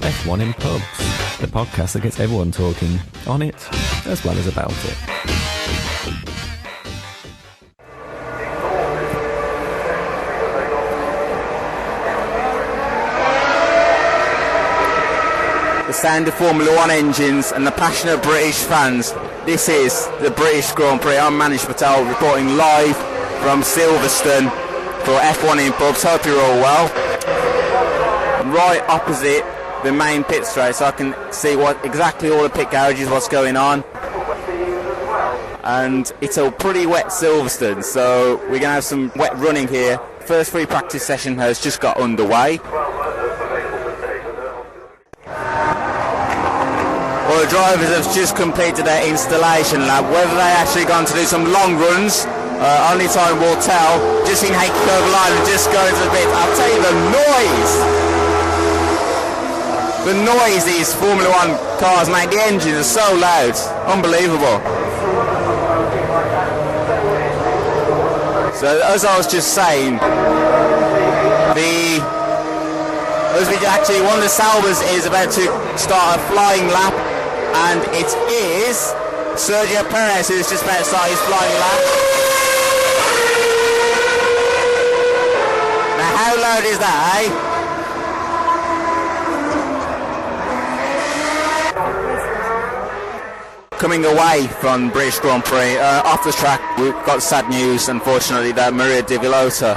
F1inPubs, the podcast that gets everyone talking on it as well as about it. The sound of Formula 1 engines and the passionate British fans. This is the British Grand Prix. I'm Manish Patel reporting live from Silverstone for F1inPubs. Hope you're all well. Right opposite the main pit straight, so I can see what exactly all the pit garages, what's going on. And it's a pretty wet Silverstone, so we're going to have some wet running here. First free practice session has just got underway. Well, the drivers have just completed their installation lap. Whether they actually gone to do some long runs, only time will tell. Just seen Hakey go over the line and just go into the pit. I'll tell you, the noise these Formula 1 cars make, the engines are so loud. Unbelievable. So, as I was just saying, one of the Saubers is about to start a flying lap, and it is Sergio Perez who's just about to start his flying lap. Now, how loud is that, eh? Coming away from British Grand Prix, off the track, we've got sad news, unfortunately, that Maria Di Villota.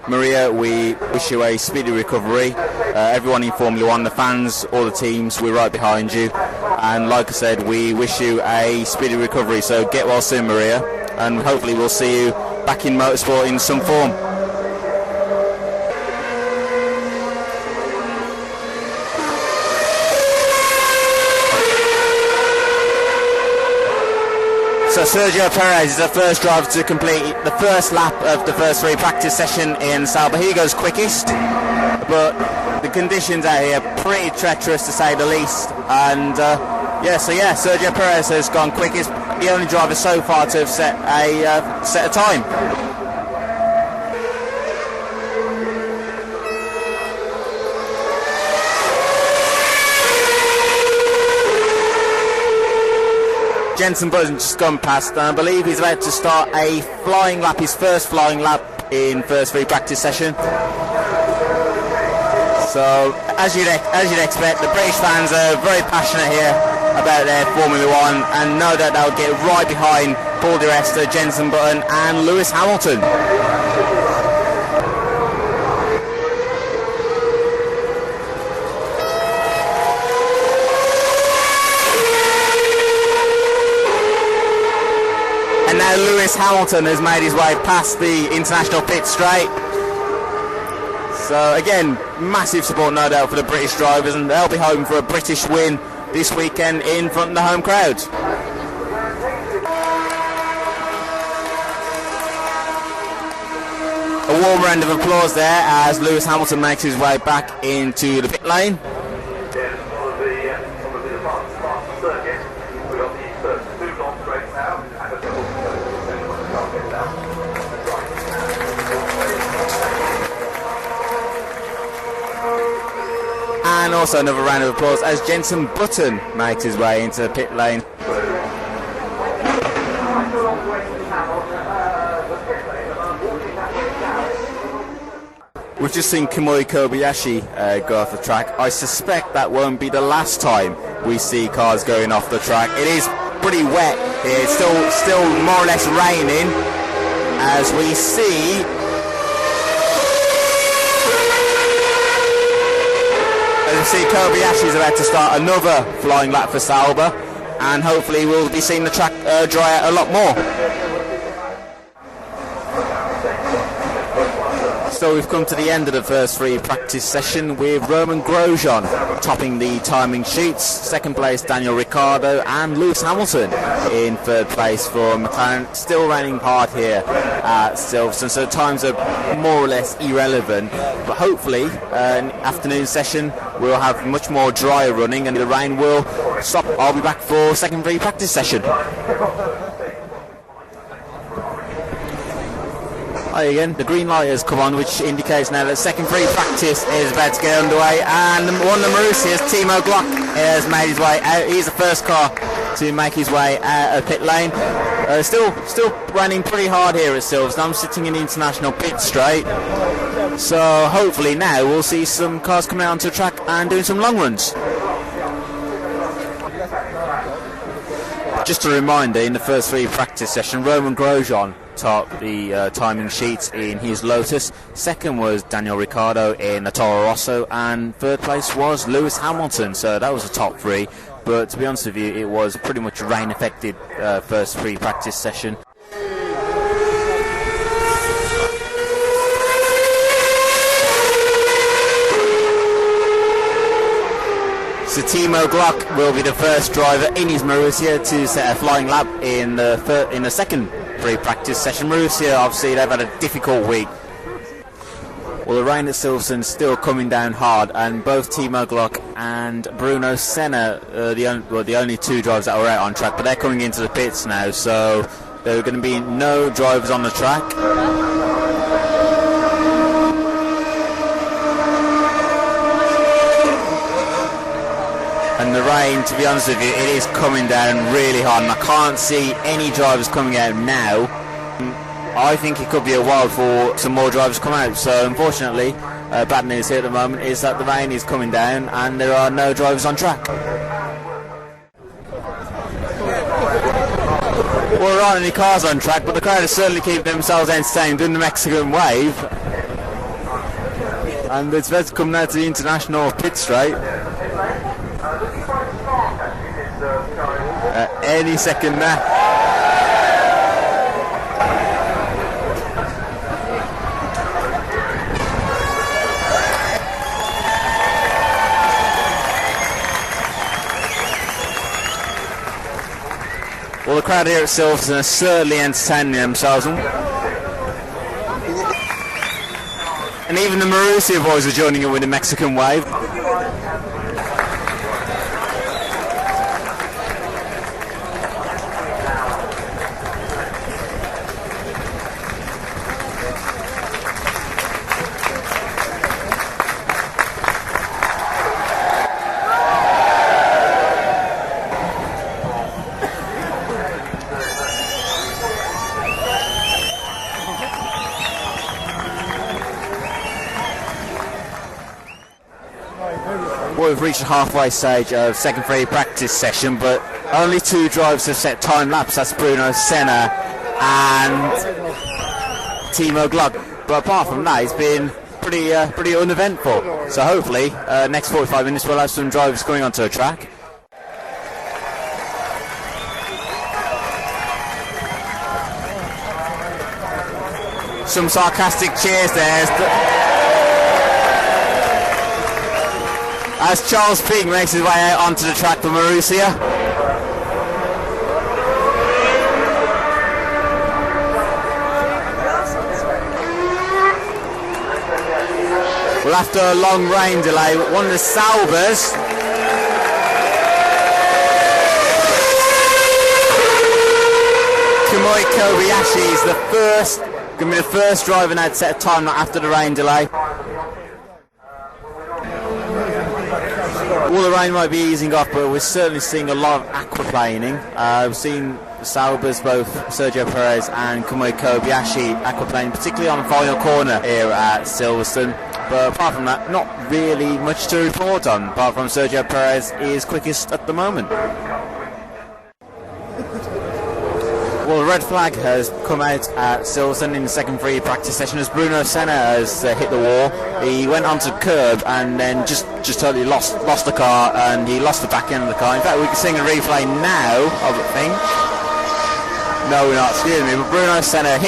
Maria, we wish you a speedy recovery. Everyone in Formula 1, the fans, all the teams, we're right behind you. And like I said, we wish you a speedy recovery. So get well soon, Maria. And hopefully we'll see you back in motorsport in some form. So Sergio Perez is the first driver to complete the first lap of the first free practice session in Sauber. He goes quickest, but the conditions out here are pretty treacherous to say the least. And Sergio Perez has gone quickest, the only driver so far to have set a time. Jenson Button's just gone past, and I believe he's about to start a flying lap, his first flying lap in first free practice session. So, as you'd expect, the British fans are very passionate here about their Formula 1, and know that they'll get right behind Paul Di Resta, Jenson Button and Lewis Hamilton. And now Lewis Hamilton has made his way past the international pit straight. So again, massive support no doubt for the British drivers, and they'll be home for a British win this weekend in front of the home crowd. A warm round of applause there as Lewis Hamilton makes his way back into the pit lane. And also another round of applause as Jenson Button makes his way into the pit lane. We've just seen Kamui Kobayashi go off the track. I suspect that won't be the last time we see cars going off the track. It is pretty wet here. It's still more or less raining as we see Kobayashi is about to start another flying lap for Sauber, and hopefully we'll be seeing the track dry out a lot more. So we've come to the end of the first free practice session with Roman Grosjean topping the timing sheets. Second place Daniel Ricciardo and Lewis Hamilton in third place for McLaren. Still raining hard here at Silverstone, so times are more or less irrelevant. But hopefully afternoon session we'll have much more drier running and the rain will stop. I'll be back for second free practice session. Hi again. The green light has come on, which indicates now that second free practice is about to get underway, and one of the Marussias, Timo Glock, has made his way out. He's the first car to make his way out of pit lane. Still running pretty hard here at Silverstone. I'm sitting in the international pit straight, so hopefully now we'll see some cars coming out onto the track and doing some long runs. Just a reminder, in the first free practice session, Roman Grosjean topped the timing sheets in his Lotus. Second was Daniel Ricciardo in the Toro Rosso, and third place was Lewis Hamilton. So that was a top three, but to be honest with you, it was pretty much a rain affected first free practice session. So Timo Glock will be the first driver in his Marussia to set a flying lap in the second free practice session. Marussia, obviously, they've had a difficult week. Well, the rain at Silverstone is still coming down hard, and both Timo Glock and Bruno Senna are the only two drivers that were out on track, but they're coming into the pits now, so there are going to be no drivers on the track. And the rain, to be honest with you, it is coming down really hard, and I can't see any drivers coming out now. I think it could be a while for some more drivers to come out, so unfortunately, bad news here at the moment is that the rain is coming down and there are no drivers on track. Well, there aren't any cars on track, but the crowd is certainly keeping themselves entertained doing the Mexican wave. And it's about to come now to the international pit straight. Any second now. Well, the crowd here at Silverstone are certainly entertaining themselves. And even the Marussia boys are joining in with the Mexican wave. We've reached the halfway stage of second free practice session, but only two drivers have set time lapse. That's Bruno Senna and Timo Glock. But apart from that, it's been pretty uneventful. So hopefully, next 45 minutes we'll have some drivers going onto the track. Some sarcastic cheers there as Charles Ping makes his way out onto the track for Marussia. Well, after a long rain delay, one of the Saubers Kamui Kobayashi is going to be the first driver now to set a time after the rain delay. Well, the rain might be easing off, but we're certainly seeing a lot of aquaplaning. We've seen the Saubers, both Sergio Perez and Kamui Kobayashi, aquaplaning, particularly on the final corner here at Silverstone. But apart from that, not really much to report on, apart from Sergio Perez is quickest at the moment. Well, the red flag has come out at Silverstone in the second free practice session as Bruno Senna has hit the wall. He went onto the curb and then just totally lost the car, and he lost the back end of the car. In fact, we can see a replay now of the thing. No, we're not, excuse me, but Bruno Senna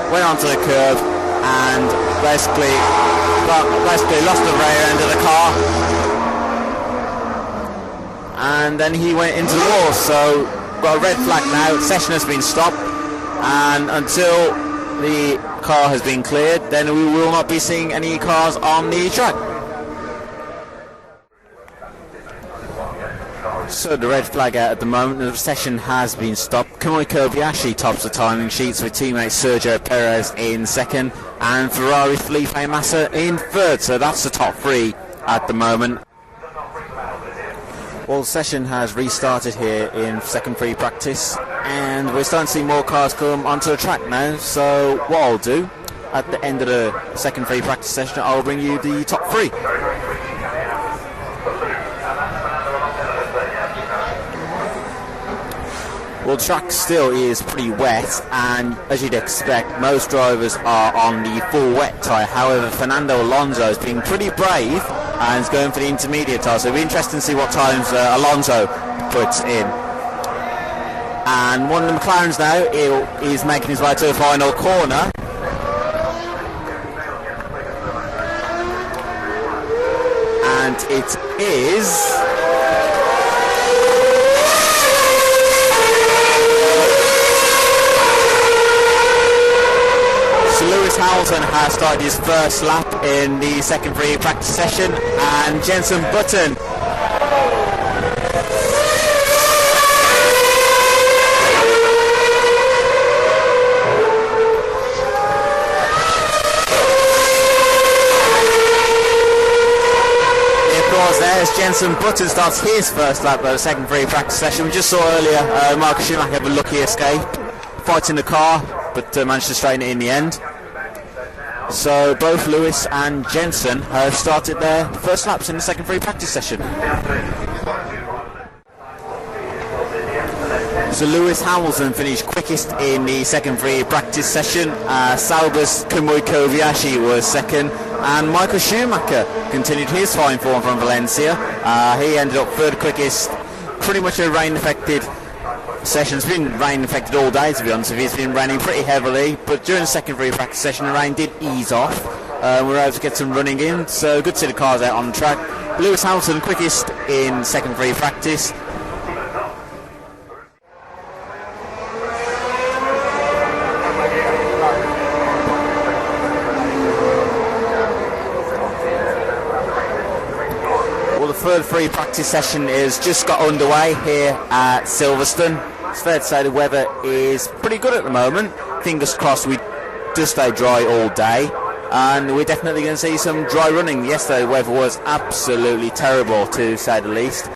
went onto the curb and basically lost the rear end of the car. And then he went into the wall, so got a red flag now. Session has been stopped, and until the car has been cleared, then we will not be seeing any cars on the track. So the red flag out at the moment, the session has been stopped. Kamui Kobayashi tops the timing sheets with teammate Sergio Perez in second and Ferrari Felipe Massa in third. So that's the top three at the moment. Well, the session has restarted here in second free practice and we're starting to see more cars come onto the track now. So what I'll do at the end of the second free practice session, I'll bring you the top three. Well, the track still is pretty wet, and as you'd expect, most drivers are on the full wet tyre. However, Fernando Alonso has been pretty brave and is going for the intermediate tyre, so it'll be interesting to see what times Alonso puts in. And one of the McLarens now is making his way to the final corner. And it is... Lewis Hamilton has started his first lap in the second free practice session, and Jenson Button there's Jenson Button starts his first lap of the second free practice session. We just saw earlier Michael Schumacher have a lucky escape, fighting the car, but managed to straighten it in the end. So both Lewis and Jenson have started their first laps in the second free practice session. So Lewis Hamilton finished quickest in the second free practice session. Sauber's Kamui Kobayashi was second, and Michael Schumacher continued his fine form from Valencia. He ended up third quickest. Pretty much a rain affected session. It's been rain affected all day, to be honest with you. It's been raining pretty heavily, but during the second free practice session the rain did ease off. We were able to get some running in, so good to see the cars out on the track. Lewis Hamilton quickest in second free practice. Well, the third free practice session is just got underway here at Silverstone. It's fair to say the weather is pretty good at the moment. Fingers crossed we just stay dry all day, and we're definitely going to see some dry running. Yesterday the weather was absolutely terrible, to say the least.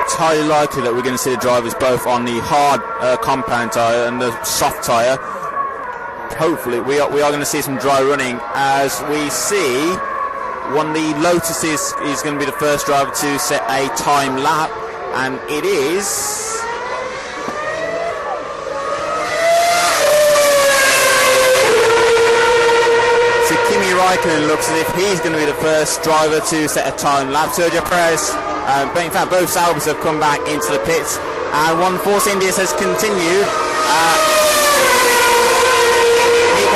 It's highly likely that we're going to see the drivers both on the hard compound tyre and the soft tyre. Hopefully we are going to see some dry running, as we see one of the Lotuses is going to be the first driver to set a time lap, and it is so Kimi Raikkonen looks as if he's going to be the first driver to set a time lap. Sergio Perez, but in fact both Saubers have come back into the pits, and one Force Indias has continued.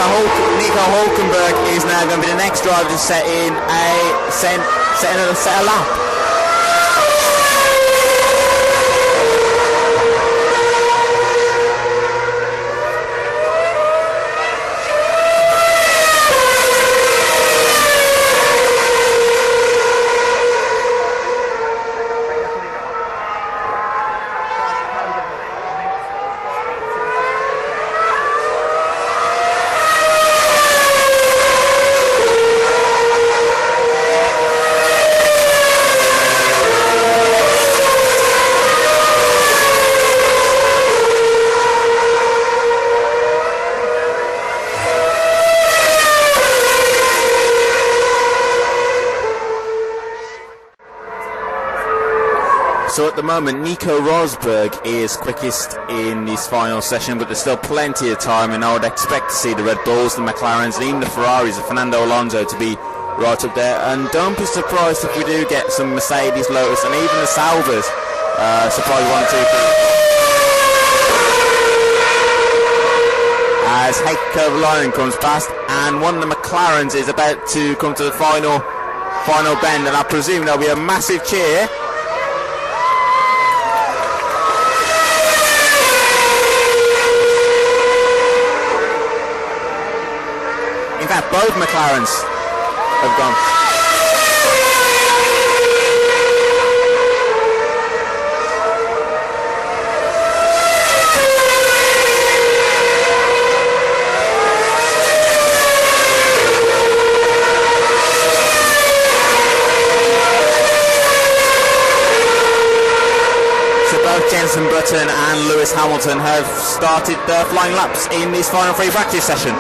Nico Hulkenberg is now going to be the next driver to set a lap. So at the moment, Nico Rosberg is quickest in this final session, but there's still plenty of time, and I would expect to see the Red Bulls, the McLarens, and even the Ferraris of Fernando Alonso to be right up there. And don't be surprised if we do get some Mercedes, Lotus, and even the Saubers surprise 1, 2, 3. As Heikki Kovalainen comes past, and one of the McLarens is about to come to the final bend, and I presume there'll be a massive cheer. In fact, both McLarens have gone. Jenson Button and Lewis Hamilton have started their flying laps in this final free practice session.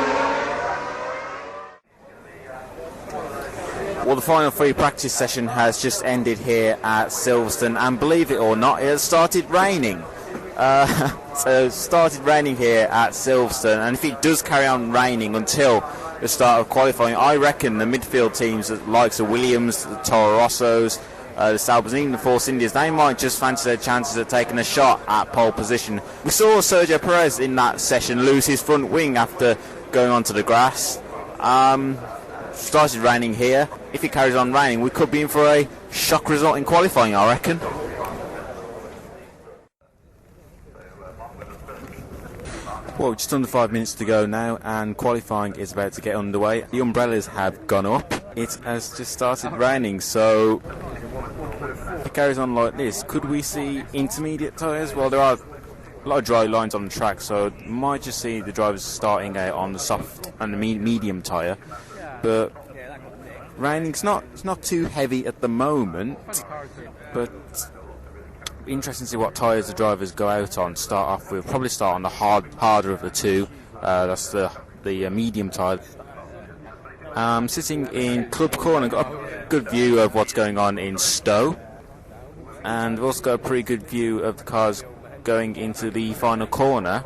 Well, the final free practice session has just ended here at Silverstone, and believe it or not, it has started raining. So it started raining here at Silverstone, and if it does carry on raining until the start of qualifying, I reckon the midfield teams, the likes of Williams, the Toro Rossos, the Saubers, and even the Force Indias, they might just fancy their chances of taking a shot at pole position. We saw Sergio Perez in that session lose his front wing after going onto the grass. Started raining here. If it carries on raining, we could be in for a shock result in qualifying, I reckon. Well, just under 5 minutes to go now, and qualifying is about to get underway. The umbrellas have gone up. It has just started raining, so if it carries on like this, could we see intermediate tyres? Well, there are a lot of dry lines on the track, so you might just see the drivers starting out on the soft and the medium tyre. But raining's not too heavy at the moment, but interesting to see what tyres the drivers go out on. Start off with, probably start on the harder of the two. That's the medium tyre. Sitting in Club Corner, got a good view of what's going on in Stowe, and we've also got a pretty good view of the cars going into the final corner.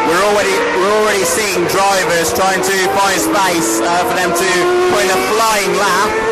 We're already seeing drivers trying to find space for them to put in a flying lap.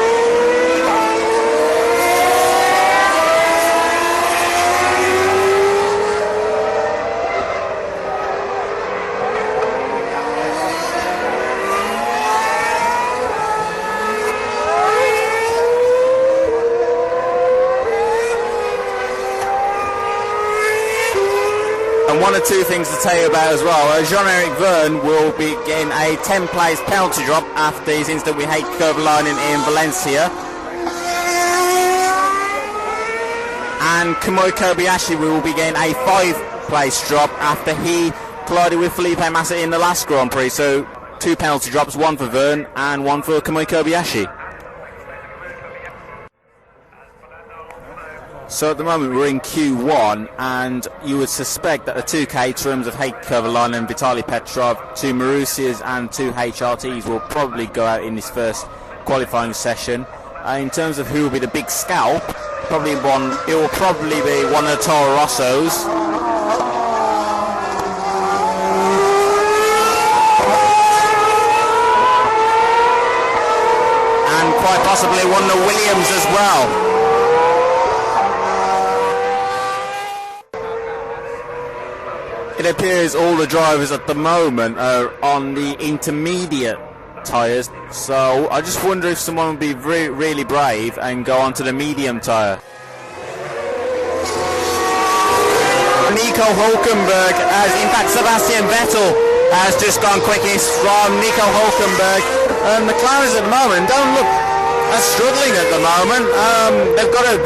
And one or two things to tell you about as well. Jean-Eric Verne will be getting a 10-place penalty drop after his incident with Heikki Kovalainen in Valencia. And Kamui Kobayashi will be getting a 5-place drop after he collided with Felipe Massa in the last Grand Prix. So 2 penalty drops, one for Verne and one for Kamui Kobayashi. So at the moment we're in Q1, and you would suspect that the 2 Caterhams of Heikki Kovalainen and Vitaly Petrov, 2 Marussias and 2 HRTs will probably go out in this first qualifying session. In terms of who will be the big scalp, it will probably be one of the Toro Rossos. And quite possibly one of the Williams as well. It appears all the drivers at the moment are on the intermediate tyres, so I just wonder if someone would be really brave and go onto the medium tyre. Nico Hülkenberg, in fact Sebastian Vettel has just gone quickest from Nico Hülkenberg. McLaren's at the moment don't look as struggling at the moment. They've got to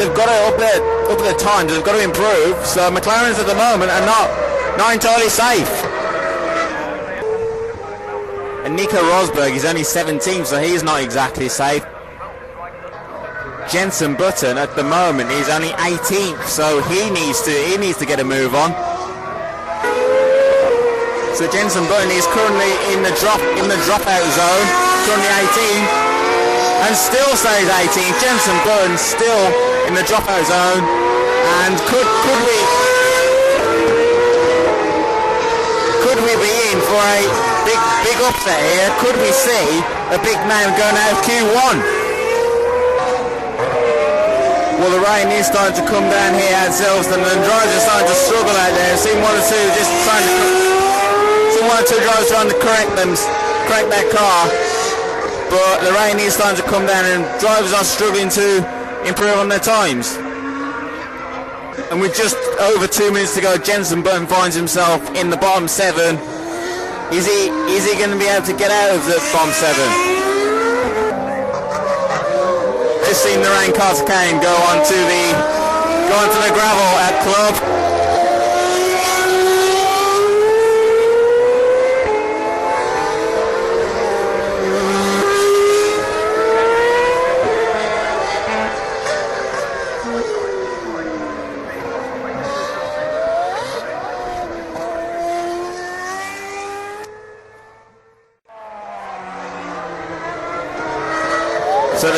up their time. They've got to improve. So McLaren's at the moment are not entirely safe. And Nico Rosberg is only 17th, so he's not exactly safe. Jenson Button at the moment is only 18th, so he needs to get a move on. So Jenson Button is currently in the dropout zone, currently 18th, and still stays 18th. Jenson Button still in the dropout zone, and could we be in for a big upset here? Could we see a big name going out of Q1? Well, the rain is starting to come down here at Silverstone, and the drivers are starting to struggle out there. I've seen one or two drivers trying to correct their car, but the rain is starting to come down, and drivers are struggling to improve on their times. And with just over 2 minutes to go, Jenson Button finds himself in the bottom 7. Is he going to be able to get out of the bottom 7? Just seen the rain car chicane go onto the gravel at Club.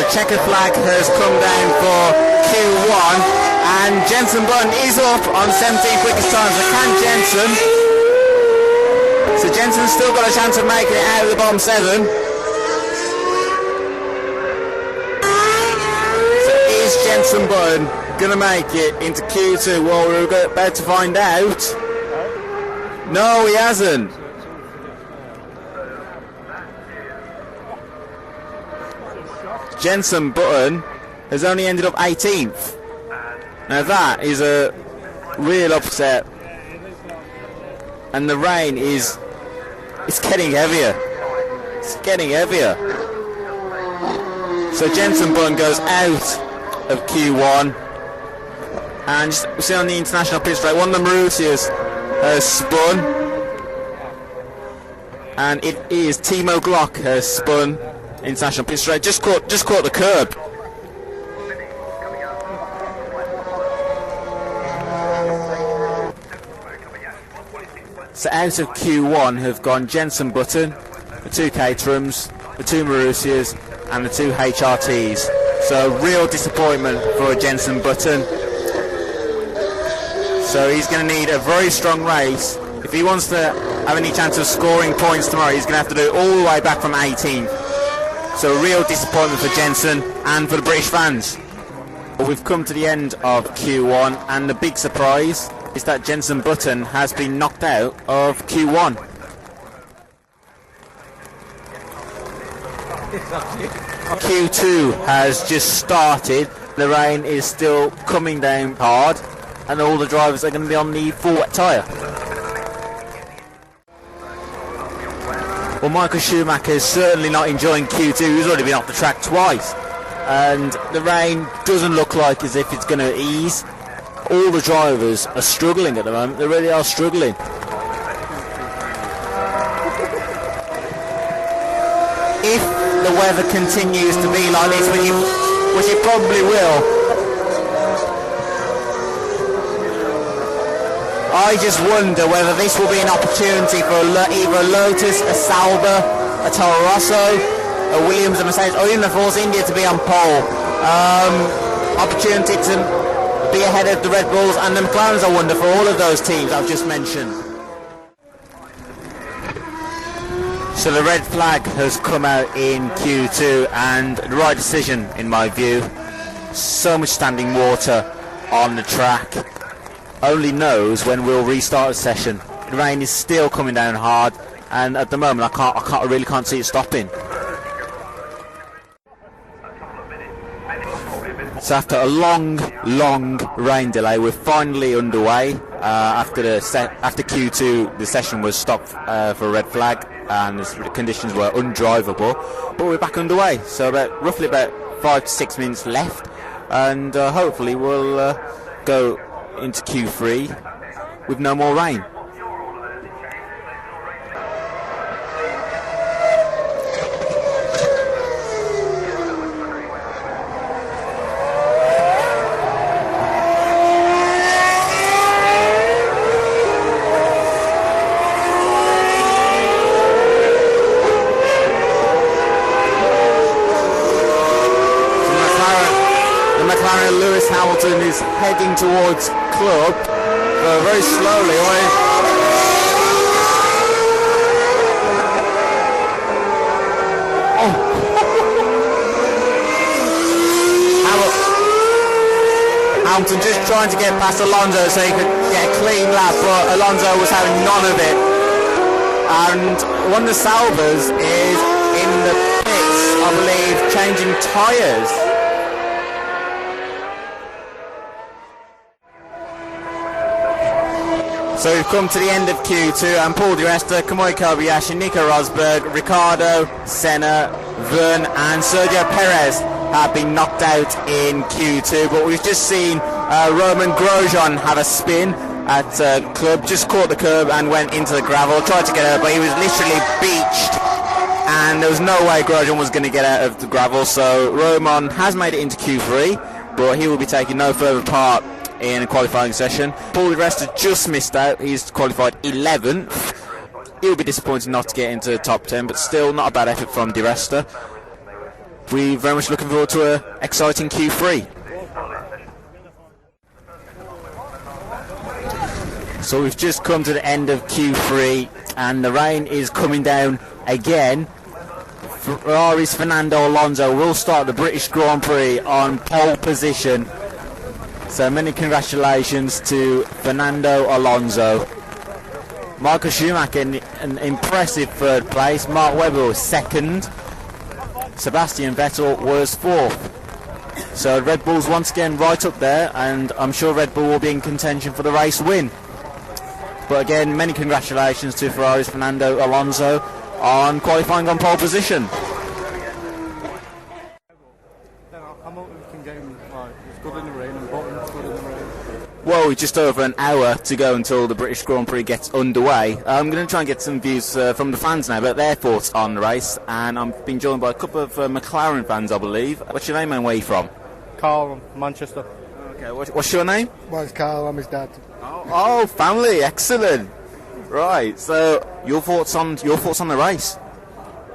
the checkered flag has come down for Q1, and Jenson Button is up on 17 quickest times. So can Jenson? So Jenson's still got a chance of making it out of the bottom 7. So is Jenson Button going to make it into Q2? Well, we're about to find out. No, he hasn't. Jenson Button has only ended up 18th. Now that is a real upset, and the rain is getting heavier. It's getting heavier. So Jenson Button goes out of Q1, and just see on the international pit straight, one of the Marussias has spun, and it is Timo Glock has spun international pit straight. Just caught the curb. So out of Q1 have gone Jenson Button, the 2 Caterhams, the 2 Marussias, and the 2 HRTs. So real disappointment for Jenson Button. So he's going to need a very strong race. If he wants to have any chance of scoring points tomorrow, he's going to have to do it all the way back from 18th. So real disappointment for Jenson and for the British fans. But we've come to the end of Q1, and the big surprise is that Jenson Button has been knocked out of Q1. Q2 has just started. The rain is still coming down hard, and all the drivers are going to be on the full wet tyre. Well, Michael Schumacher is certainly not enjoying Q2. He's already been off the track twice, and the rain doesn't look like as if it's going to ease. All the drivers are struggling at the moment. They really are struggling. If the weather continues to be like this, which it probably will, I just wonder whether this will be an opportunity for either a Lotus, a Sauber, a Toro Rosso, a Williams, a Mercedes, or even a Force India to be on pole. Opportunity to be ahead of the Red Bulls and the McLarens, I wonder, for all of those teams I've just mentioned. So the red flag has come out in Q2, and the right decision in my view. So much standing water on the track. Only knows when we'll restart the session. The rain is still coming down hard, and at the moment I really can't see it stopping. So after a long rain delay, we're finally underway. After Q2, the session was stopped for a red flag, and the conditions were undrivable. But we're back underway. So roughly about 5 to 6 minutes left, and hopefully we'll go into Q3 with no more rain. Hamilton is heading towards club very slowly. Hamilton just trying to get past Alonso so he could get a clean lap, but Alonso was having none of it. And one of the Saubers is in the pits, I believe, changing tyres. So we've come to the end of Q2, and Paul Di Resta, Kamui Kobayashi, Nico Rosberg, Ricciardo, Senna, Verne and Sergio Perez have been knocked out in Q2, but we've just seen Roman Grosjean have a spin at club, just caught the curb and went into the gravel, tried to get out, but he was literally beached, and there was no way Grosjean was going to get out of the gravel. So Roman has made it into Q3, but he will be taking no further part in a qualifying session. Paul Di Resta just missed out. He's qualified 11th. He'll be disappointed not to get into the top 10, but still not a bad effort from Di Resta. we're very much looking forward to an exciting Q3. So we've just come to the end of Q3 and the rain is coming down again. Ferrari's Fernando Alonso will start the British Grand Prix on pole position. So many congratulations to Fernando Alonso. Michael Schumacher in an impressive third place. Mark Webber was second. Sebastian Vettel was fourth. So Red Bull's once again right up there, and I'm sure Red Bull will be in contention for the race win. But again, many congratulations to Ferrari's Fernando Alonso on qualifying on pole position. Well, we're just over an hour to go until the British Grand Prix gets underway. I'm going to try and get some views from the fans now about their thoughts on the race, and I've been joined by a couple of McLaren fans, I believe. What's your name and where are you from? Carl, Manchester. Okay, what's your name? Mine's Carl, I'm his dad. Oh, family, excellent. Right, so your thoughts on the race?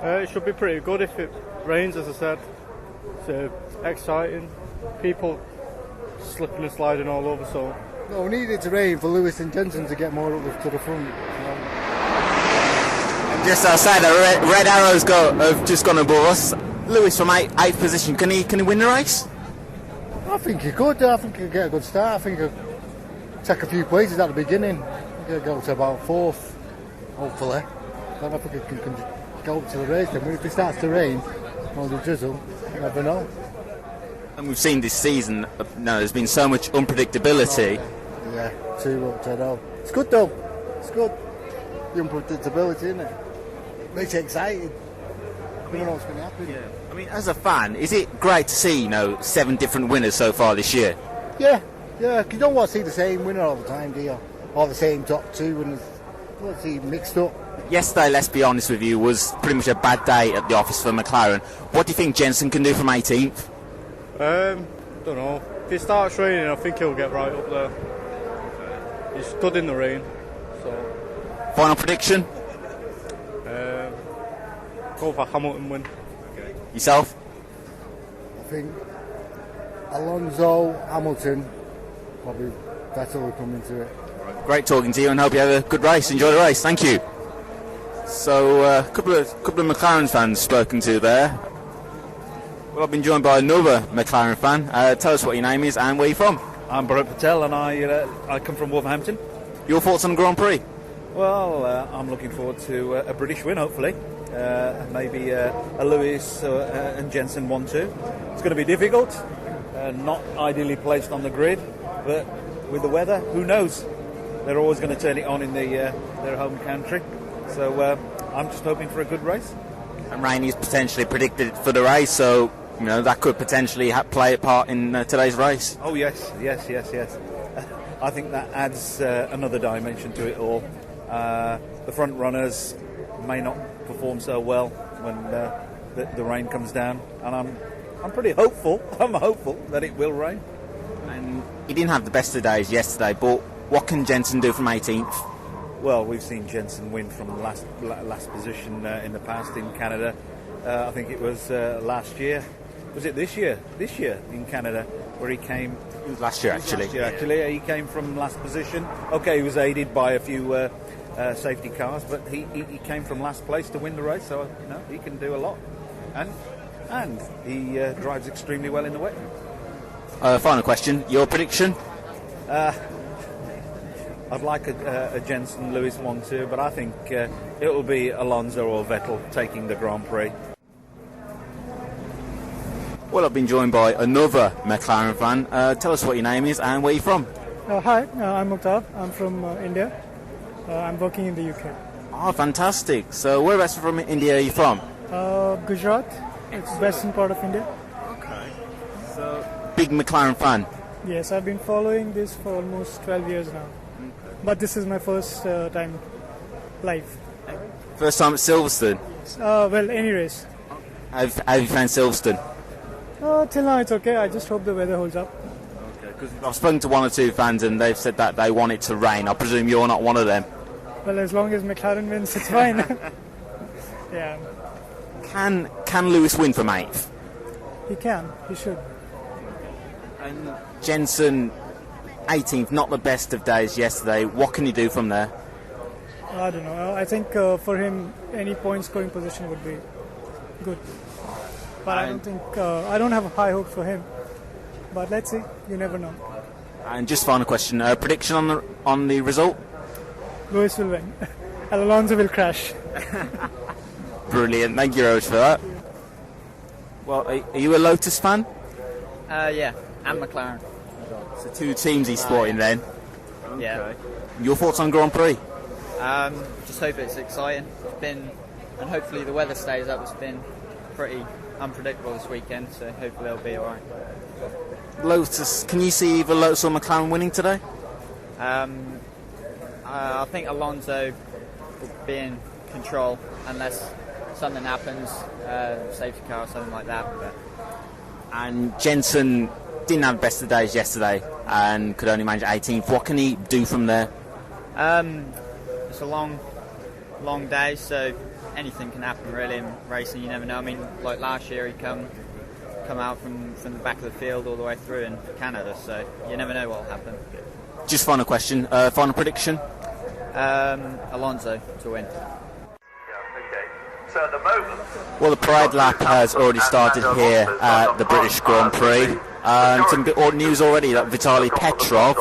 It should be pretty good if it rains, as I said. It's exciting. People slipping and sliding all over, so... No, we needed to rain for Lewis and Jensen to get more up to the front. And just outside, the red arrows have just gone above us. Lewis from 8th position, can he win the race? I think he could. I think he'll get a good start. I think he'll take a few places at the beginning. He'll go to about 4th, hopefully. Then I think he can go up to the race. Then if it starts to rain, or the drizzle, you never know. And we've seen this season, there's been so much unpredictability. Yeah, too much, I know. It's good though. It's good. The unpredictability, isn't it? Makes you excited. You don't know what's going to happen. Yeah. I mean, as a fan, is it great to see 7 different winners so far this year? Yeah. You don't want to see the same winner all the time, do you? Or the same top 2 winners. You want to see mixed up. Yesterday, let's be honest with you, was pretty much a bad day at the office for McLaren. What do you think Jensen can do from 18th? Don't know. If it starts raining, I think he'll get right up there. He stood in the rain, so... Final prediction? Go for Hamilton win. Okay. Yourself? I think Alonso, Hamilton, probably Vettel will come into it. Great talking to you, and hope you have a good race. Enjoy the race. Thank you. So, a couple of McLaren fans spoken to there. Well, I've been joined by another McLaren fan. Tell us what your name is and where you're from. I'm Patel, and I come from Wolverhampton. Your thoughts on the Grand Prix? Well, I'm looking forward to a British win, hopefully. Maybe a Lewis and Jensen 1-2. It's going to be difficult, not ideally placed on the grid, but with the weather, who knows? They're always going to turn it on in their home country. So I'm just hoping for a good race. And rain is potentially predicted for the race, so that could potentially play a part in today's race. Oh yes. I think that adds another dimension to it all. The front runners may not perform so well when the rain comes down, and I'm pretty hopeful. I'm hopeful that it will rain. And he didn't have the best of days yesterday, but what can Jensen do from 18th? Well, we've seen Jensen win from last position in the past in Canada. I think it was last year. Was it this year? This year in Canada, where he came. It was last year, actually. He came from last position. Okay, he was aided by a few safety cars, but he came from last place to win the race. So he can do a lot, and he drives extremely well in the wet. Final question. Your prediction? I'd like a Jensen Lewis 1-2, but I think it will be Alonso or Vettel taking the Grand Prix. Well, I've been joined by another McLaren fan. Tell us what your name is and where you're from. Hi, I'm Mukhtar. I'm from India. I'm working in the UK. Oh, fantastic. So whereabouts from India are you from? Gujarat. It's western part of India. Okay. So big McLaren fan? Yes, I've been following this for almost 12 years now. Okay. But this is my first time live. First time at Silverstone? Well, any race. How have you found Silverstone? Till now it's okay. I just hope the weather holds up. Okay, because I've spoken to one or two fans and they've said that they want it to rain. I presume you're not one of them. Well, as long as McLaren wins, it's fine. Yeah. Can Lewis win from 8th? He can. He should. And Jensen, 18th, not the best of days yesterday. What can you do from there? I don't know. I think for him, any point scoring position would be good. But I don't think I don't have a high hope for him. But let's see. You never know. And just final question: prediction on the result? Lewis will win. And Alonso will crash. Brilliant. Thank you, Rose, for that. Well, are you a Lotus fan? Yeah, and McLaren. So two teams he's sporting then. Yeah. Your thoughts on Grand Prix? Just hope it's exciting. And hopefully the weather stays up. It's been pretty unpredictable this weekend, so hopefully it'll be alright. Lotus, can you see either Lotus or McLaren winning today? I think Alonso will be in control unless something happens, safety car or something like that. But. And Jensen didn't have best of days yesterday and could only manage 18th. What can he do from there? It's a long day, so anything can happen really in racing. You never know. I mean, like last year, he come out from the back of the field all the way through in Canada, so you never know what will happen. Just final question, final prediction? Alonso to win. So at the moment, well, the Pride Lap has already started here at the British Grand Prix. Some good news already that Vitaly Petrov,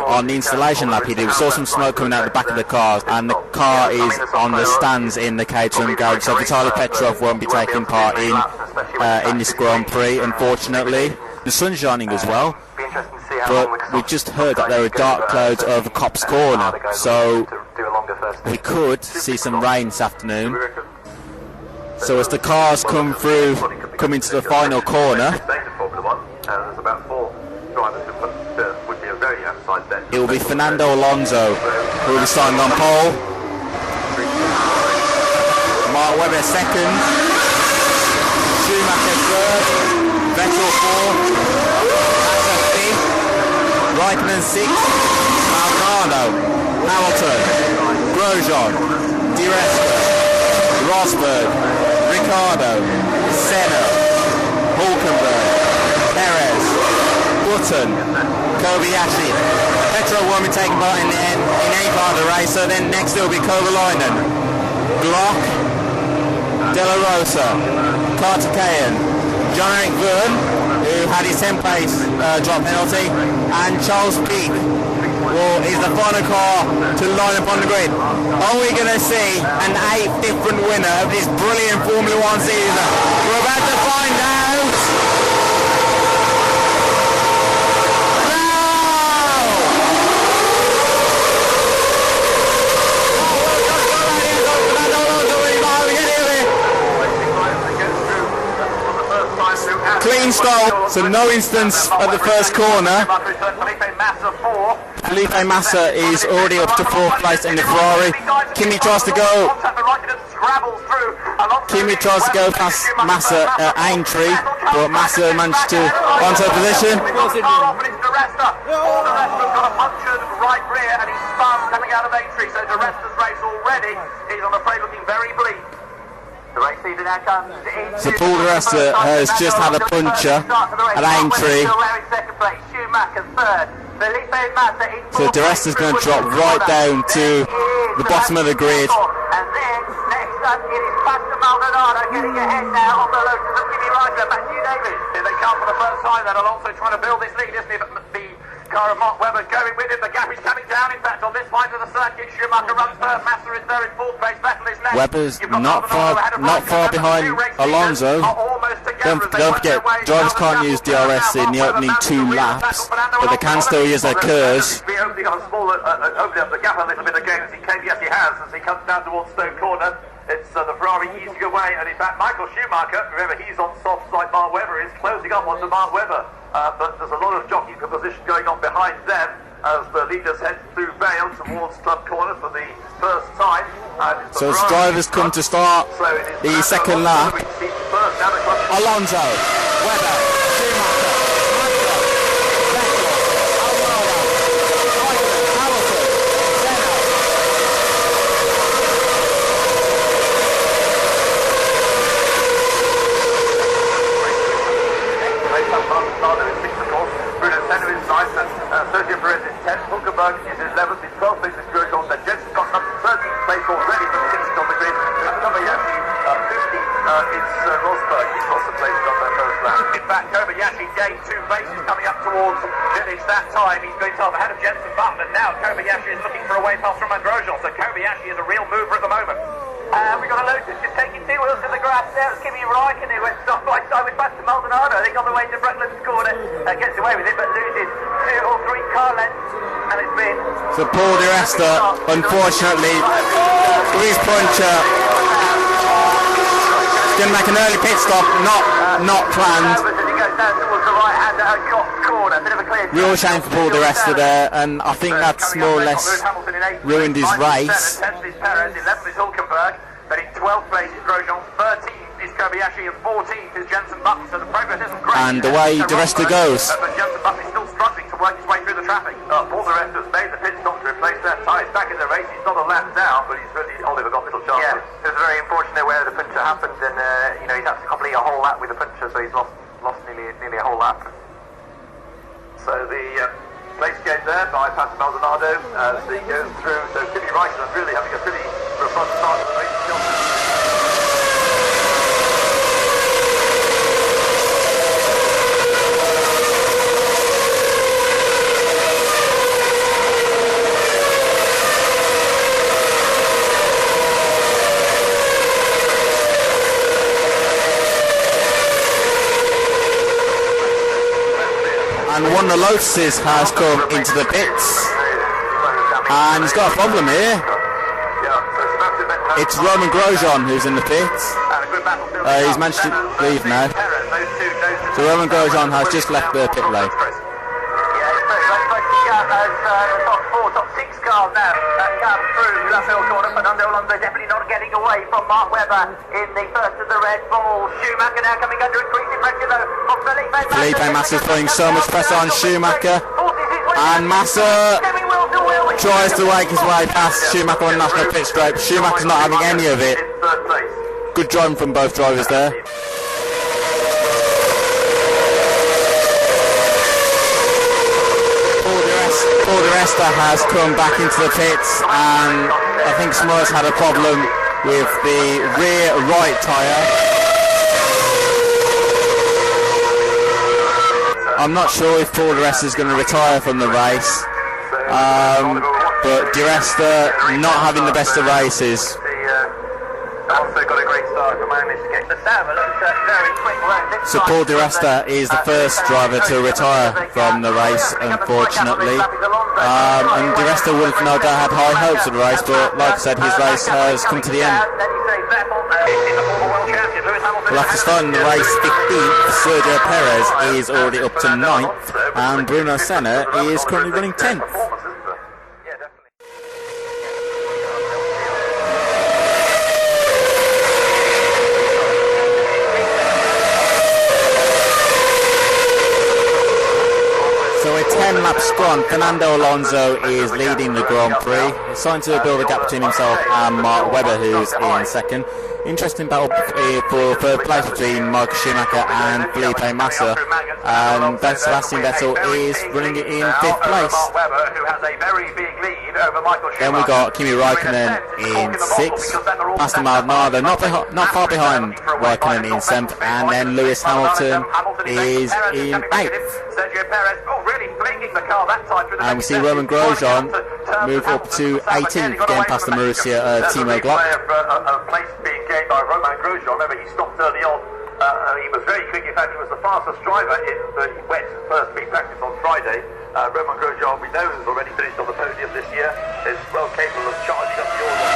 on the installation lap he did, we saw some smoke coming out the back of the car, and the car is on the stands in the Caterham garage, so Vitaly Petrov won't be taking part in this Grand Prix, unfortunately. The sun's shining as well, but we just heard that there are dark clouds over Copse Corner, so we could see some rain this afternoon. So as the cars come into the final corner, there's about 4 drivers who would be a very outside bet. it will be Fernando Alonso who will be starting on pole. Mark Webber second, Schumacher third, Vettel fourth, Massa fifth, Raikkonen sixth, Alcano, Hamilton, Grosjean, Di Resta, Rosberg, Ricciardo, Senna, Hulkenberg, Perez, Button, Kobayashi. Petrov won't be taking part in any part of the race, so then next it will be Kovalainen, Glock, De La Rosa, Kartikeyan, John-Eric Verne, who had his 10th place drop penalty, and Charles Peake is the final car to line up on the grid. Are we going to see an 8th different winner of this brilliant Formula 1 season? We're about to find out. Clean start, so no instance at the first corner. Felipe Massa is already up to 4th place in the Ferrari. Kimi tries to go past Massa at Aintree, but Massa managed to onto a position. All the rest have got a punctured right rear and he's spun coming out of Aintree, so the rest of the race already is, I'm afraid, looking very bleak. The race leader now comes in. So Paul Di Resta has just had a puncture at Aintree. So Di Resta's going to drop right down to the bottom of the grid. And then next up it is Pastor Maldonado getting ahead now on the Lotus of Kimi Raikkonen. Back to you, David. Here they come for the first time then, Alonso trying to build this lead, isn't he? The car of Mark Webber going with him. The gap is coming down. In fact, on this line to the circuit, Schumacher runs third. Massa is there in 4th place. Vettel is next. Webber's not far behind Alonso. Don't forget, drivers can't use DRS in the opening 2 laps, but they can still use their curves. Opening up the gap a little bit again as he came. Yes, he has, as he comes down towards Stone Corner. It's the Ferrari easing away, and in fact, Michael Schumacher, remember he's on soft like Mark Webber, is closing up onto Mark Webber. But there's a lot of jockeying for position going on behind them as the leaders head through Vale towards Club Corner for the first time. So as drivers come to start the second lap, Alonso, Webber, Schumacher, Massa, Vettel, Alonso, Raikkonen, Hamilton, Senna. Hulkenberg is in 11th, in 12th place is Grosjean, then Jensen got up to 13th place already, but finished on the grid. And Kobayashi, 15th, it's Rosberg, he's lost some places on that first lap. In fact, Kobayashi gained 2 places coming up towards finish that time. He's going to have ahead of Jensen Button, and now Kobayashi is looking for a way past Romain Grosjean, so Kobayashi is a real mover at the moment. We've got a Lotus just taking 2 wheels to the grass there. It's Kimi Raikkonen who went side by side with Sebastian Maldonado. I think on the way to Bretland's corner. Gets away with it, but loses 2 or 3 car lengths. And it's been... So Paul Di Resta, unfortunately, Louis Puncher is going to make an early pit stop, not planned. As he goes down towards the right-hand corner, a bit of a clear... Real shame for Paul Di Resta there, and I think that's more or less ruined his race. 10th is Perez, 11th is Hulkenberg, then in 12th place is Grosjean, 13th is Kobayashi, and 14th is Jensen Button, so the progress isn't great. And away Di Resta goes. But Jensen Button is still struggling to work his way through the traffic. Paul Di Resta has made the pit stop to replace that tyre. He's back in the race, he's not a lap down, but he's really only got little chance. Yeah, it was very unfortunate where the puncture happened, and he's had to complete a whole lap with the puncture, so he's lost nearly a whole lap. So the place gained there by Patel Maldonado as he goes through. So Kimi Raikkonen really having a pretty robust start to the race. And one of the Lotuses has come into the pits, and he's got a problem here. It's Romain Grosjean who's in the pits. He's managed to leave now. So Romain Grosjean has just left the pit lane. Top 6 cars now come through that hill corner. Fernando Alonso definitely not getting away from Mark Webber in the first of the Red Bull. Schumacher now coming under increasing pressure though from Felipe Massa's putting so much pressure on Schumacher, and Massa tries to wake his way past Schumacher on national pit straight. Schumacher's not having any of it. Good driving from both drivers there. Paul Di Resta has come back into the pits, and I think Smurfs had a problem with the rear right tyre. I'm not sure if Paul Di Resta is going to retire from the race, but Di Resta not having the best of races. Also got a great start to Manish to get the very quick round. So Paul Di Resta is the first driver to retire from the race, unfortunately. And Di Resta would have no doubt had high hopes of the race, but like I said, his race has come to the end. Well, after starting the race 15th, Sergio Perez is already up to 9th, and Bruno Senna is currently running 10th. So with 10 laps gone, Fernando Alonso is leading the Grand Prix. He's starting to build a gap between himself and Mark Webber, who's in second. Interesting battle for third place between Michael Schumacher and Felipe Massa. And Sebastian Vettel is running it in 5th place. Then we got Kimi Raikkonen in 6th. Aston Maldonado not far behind Raikkonen in 7th. And then Lewis Hamilton is in 8th. And we see Romain Grosjean move up to 18th, getting past the Marussia Timo Glock. Place being gained by Romain Grosjean. Remember, he stopped early on. He was very quick. In fact, he was the fastest driver in the wet first free practice on Friday. Romain Grosjean, we know, has already finished on the podium this year. Is well capable of charging up the order.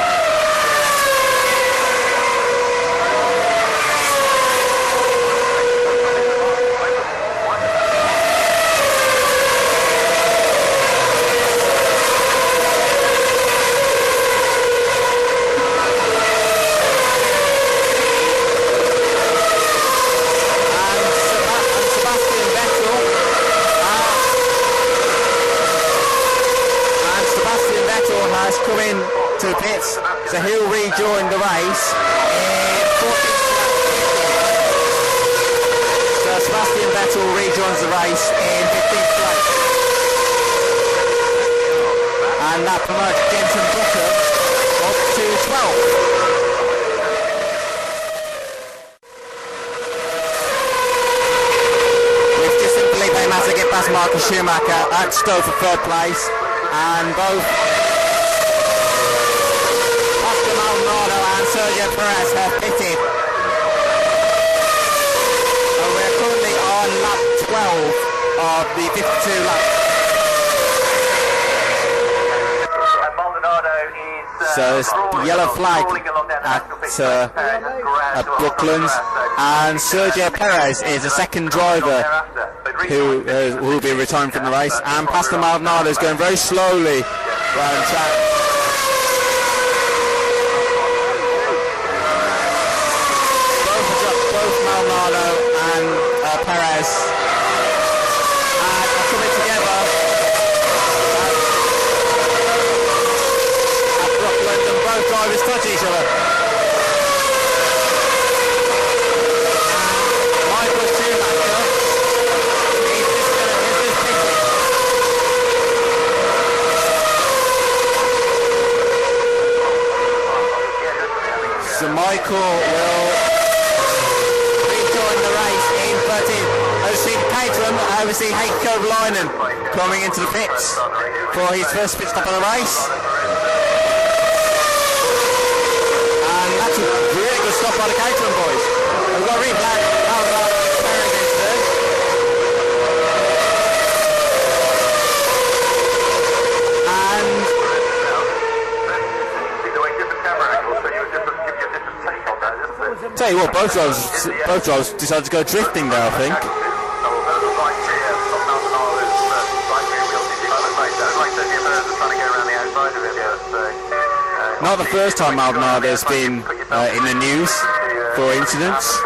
Come in to the pits, so he'll rejoin the race in 14th place. So Sebastian Vettel rejoins the race in 15th place. and that promotes Jensen Button up to 12th. Massa get past Michael Schumacher at Stowe for third place, and both Oscar Maldonado and Sergio Perez have pitted. And we're currently on lap 12 of the 52 laps. So it's the yellow flag at Brooklands, and Sergio Perez is the second driver who will be retiring from the race, and Pastor Maldonado is going very slowly around track. Both Maldonado and Perez are coming together at Brooklands, and both drivers touch each other. Michael Schumacher So Michael will rejoin the race in 13th. Overseeing Caterham, overseeing Heikki Kovalainen coming into the pits for his first pit stop of the race. And that's a really good stop by the Caterham boys. We've got replay. Perez is third. And tell you what, both drivers decided to go drifting there, I think. Not the first time Maldonado has been in the news for incidents.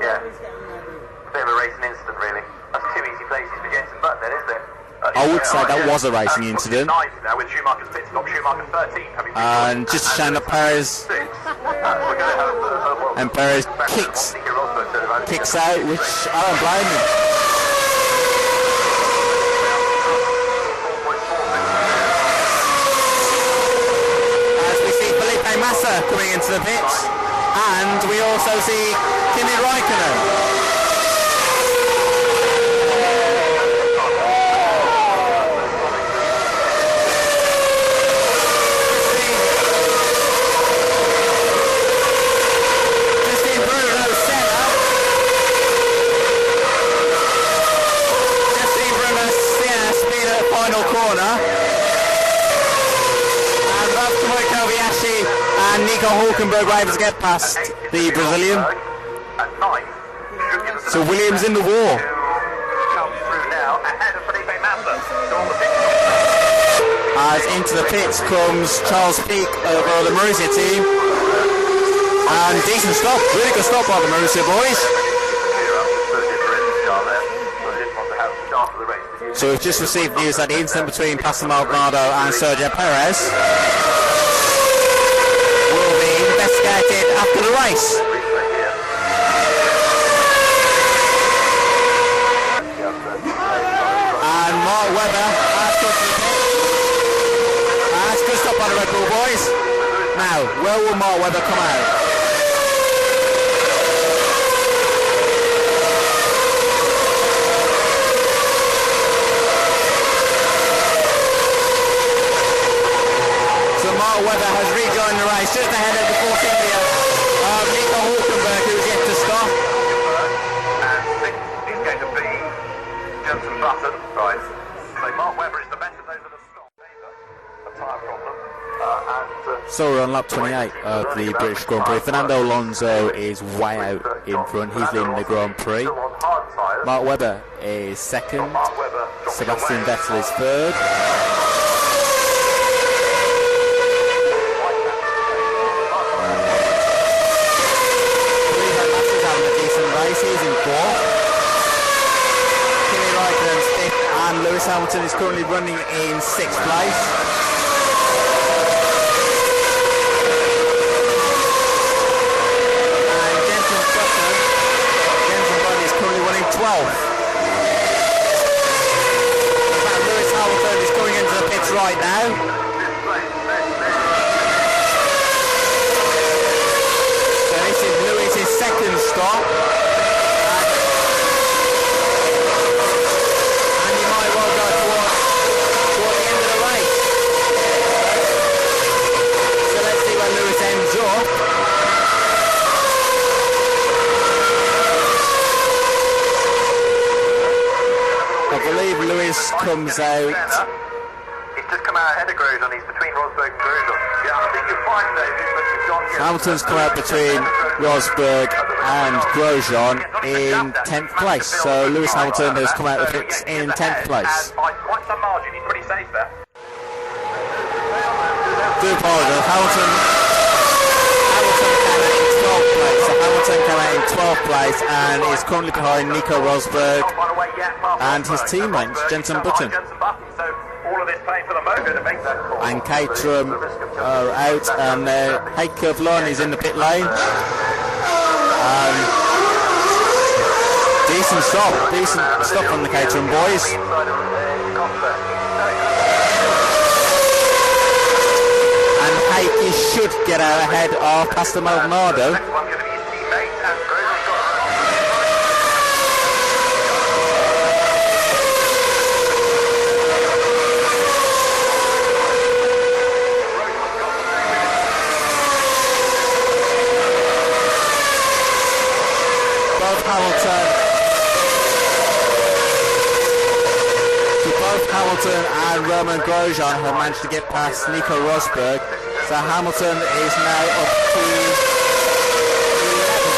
Yeah, bit of a racing incident, really. That's two easy places for Jensen Button, then, isn't it? I would say that was a racing incident. With Schumacher's pit stop, Schumacher 13, and just to shine up Perez, and Perez kicks out, which I don't blame him. As we see Felipe Massa coming into the pits, and we also see Kimi Raikkonen. And Nico Hulkenberg were able to get past the Brazilian. So Williams in the war. As into the pits comes Charles Peake of the Marussia team. And decent stop, really good stop by the Marussia boys. So we've just received news that the incident between Pastor Maldonado and Sergio Perez will be investigated after the race. And Mark Webber has come to the pit. That's good stop by the Red Bull boys. Now, where will Mark Webber come out? Mark Webber has rejoined the race just ahead of the Force India of Nico Hulkenberg, who's yet to stop. And sixth is going to be Jensen Button. Right. So Mark Webber is the better over the stop. A tyre problem. So we're on lap 28 of the British Grand Prix. Fernando Alonso is way out in front. He's leading the Grand Prix. Mark Webber is second. Sebastian Vettel is third. He's in fourth. Kimi Raikkonen's fifth, and Lewis Hamilton is currently running in sixth place. And Jensen Button is currently running 12th. In fact, Lewis Hamilton is coming into the pits right now. So this is Lewis's second stop. And he might well go toward the end of the race. So let's see where Lewis ends up. I believe Lewis comes out. He's just come out ahead of Grosjean. He's between Rosberg and Grosjean. Yeah, I think you're fine, David, but you've got... Hamilton's come out between Rosberg and Grosjean in 10th place. So Lewis Hamilton has come out of the pits in 10th place. By quite some margin, he's pretty safe there. Do apologise. Hamilton came out in 12th place. So Hamilton came out in 12th place and is currently behind Nico Rosberg and his teammates, Jenson Button. And Caterham are out, and Heike Vlon is in the pit lane. Decent stop from the Caterham boys. And Heike should get out ahead of Pastor Maldonado. Hamilton and Roman Grosjean have managed to get past Nico Rosberg, so Hamilton is now up to 11th.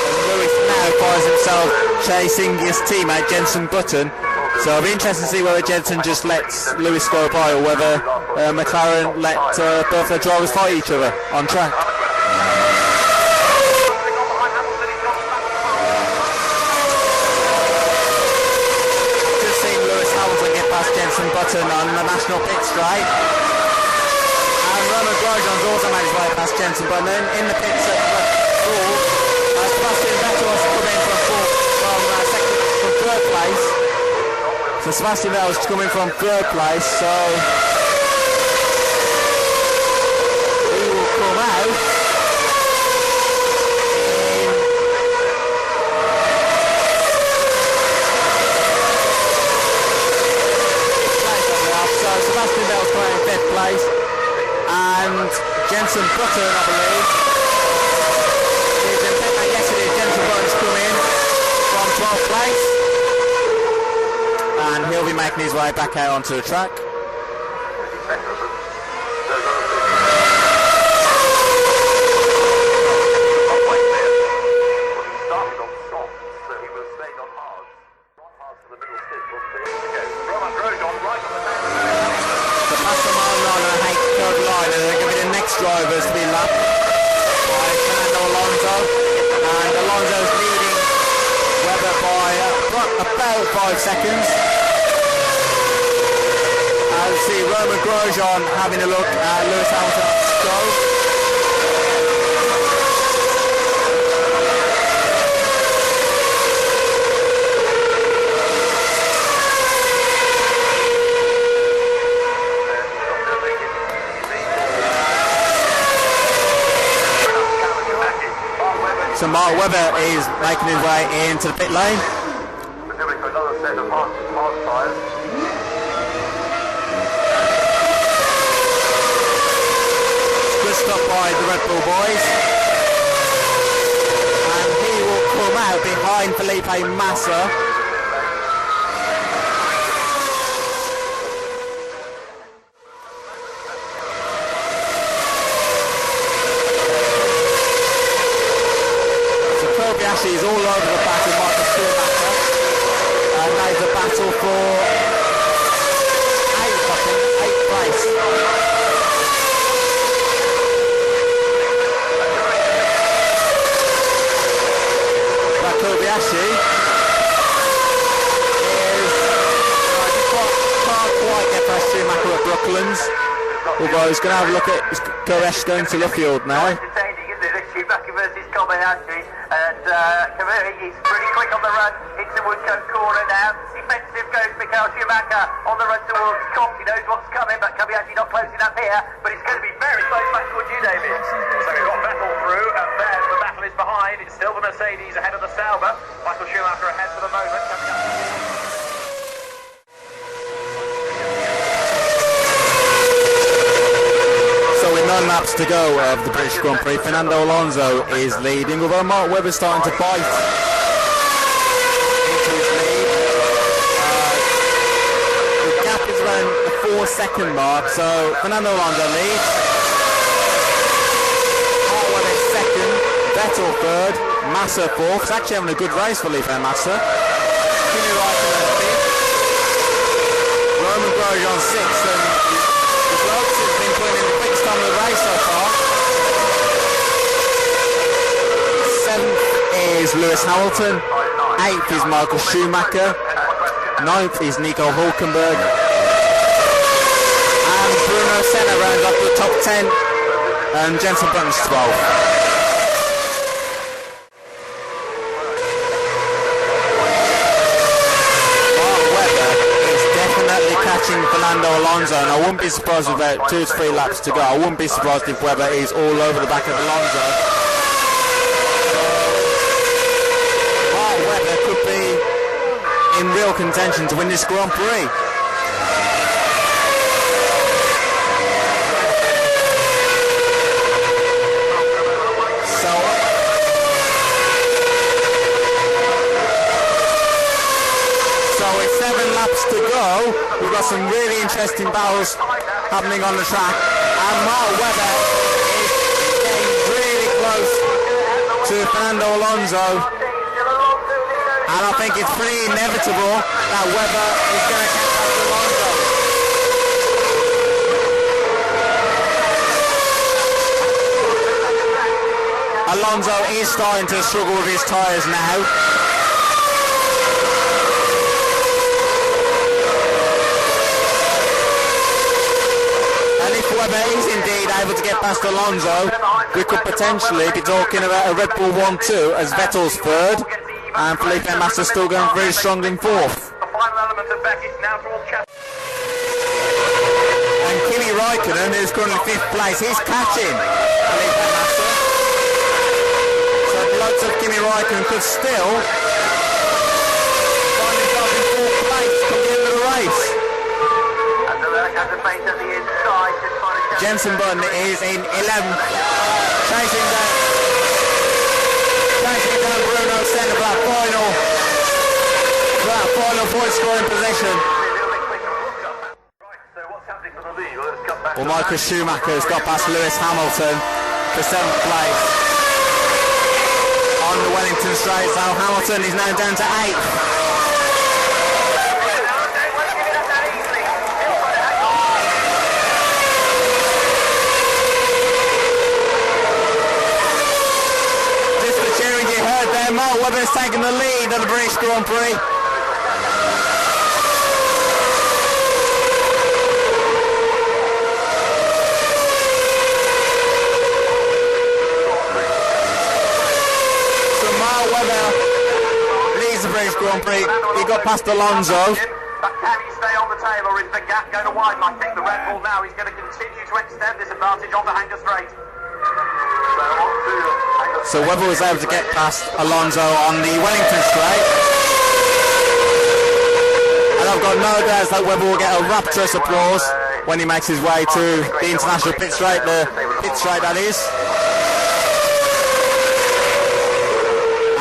And Lewis now finds himself chasing his teammate Jenson Button, so it'll be interesting to see whether Jenson just lets Lewis go by or whether McLaren let both their drivers fight each other on track. Jenson Button on the national pit straight, and Roman Grosjean's also made his way past Jenson Button in the pits at fourth. Sebastian Vettel has come in from third place. So Sebastian Vettel's coming from third place, so he will come out. Sebastian Vettel's coming in 5th place, and Jenson Button, I believe, is in pit lane. Yes, it is. Jenson Button's come in from 12th place, and he'll be making his way back out onto the track. Drivers to be lapped by Fernando Alonso, and Alonso's leading Webber by about 5 seconds. I see Roman Grosjean having a look at Lewis Hamilton's go. So Mark Webber is making his way into the pit lane. Good stop by the Red Bull boys. And he will come out behind Felipe Massa. He's all over the battle, Marcus Schumacher, and there's a battle for 8th place. But Kobayashi can't quite get past Schumacher at Brooklands, although he's going to have a look at Kobayashi going to Luffield now. Entertaining, isn't it? Schumacher versus Kobayashi. And Kamui is pretty quick on the run into Woodcote corner now. Defensive goes Michael Schumacher on the run towards Cox. He knows what's coming, but Kobayashi not close enough here. But it's going to be very close back towards you, David. So we've got Vettel through, and then the battle is behind. It's still the Mercedes ahead of the Sauber. Michael Schumacher ahead for the moment. Coming up. So with 9 laps to go of the British Grand Prix, Fernando Alonso is leading, although Mark Webber's starting to bite into his lead. The gap is around the 4-second mark, so Fernando Alonso leads. Mark Webber second, Vettel third, Massa fourth. It's actually having a good race for Felipe Massa. Kimi Raikkonen fifth, Roman Grosjean sixth, and the blokes have been putting in the quickest time of the race so far. 7th is Lewis Hamilton, 8th is Michael Schumacher, 9th is Nico Hulkenberg, and Bruno Senna rounds up the top 10, and Jenson Button's 12th. Catching Fernando Alonso, and I wouldn't be surprised with about 2 to 3 laps to go. I wouldn't be surprised if Webber is all over the back of Alonso. Mark Webber could be in real contention to win this Grand Prix. So with 7 laps to go, we've got some really interesting battles happening on the track, and Mark Webber is getting really close to Fernando Alonso, and I think it's pretty inevitable that Webber is going to catch up to Alonso. Alonso is starting to struggle with his tyres now. Webber is indeed able to get past Alonso, we could potentially be talking about a Red Bull 1-2 as Vettel's third, and Felipe Massa still going very strong in fourth. And Kimi Raikkonen, who's currently 5th place, he's catching Felipe Massa. So the likes of Kimi Raikkonen could still find himself in 4th place come the end of the race. Jenson Button is in 11th, chasing down Bruno Senna for that final point scoring position. Well, Michael Schumacher's got past Lewis Hamilton for 7th place on the Wellington straight, so Hamilton is now down to 8th. Mark Webber is taking the lead of the British Grand Prix. So Mark Webber leads the British Grand Prix. He got past Alonso. But can he stay on the tail, or is the gap going to widen? I think the Red Bull now is going to continue to extend this advantage on the Hanger Straight. So Webber was able to get past Alonso on the Wellington straight, and I've got no doubts that Webber will get a rapturous applause when he makes his way to the international pit straight, the pit straight that is.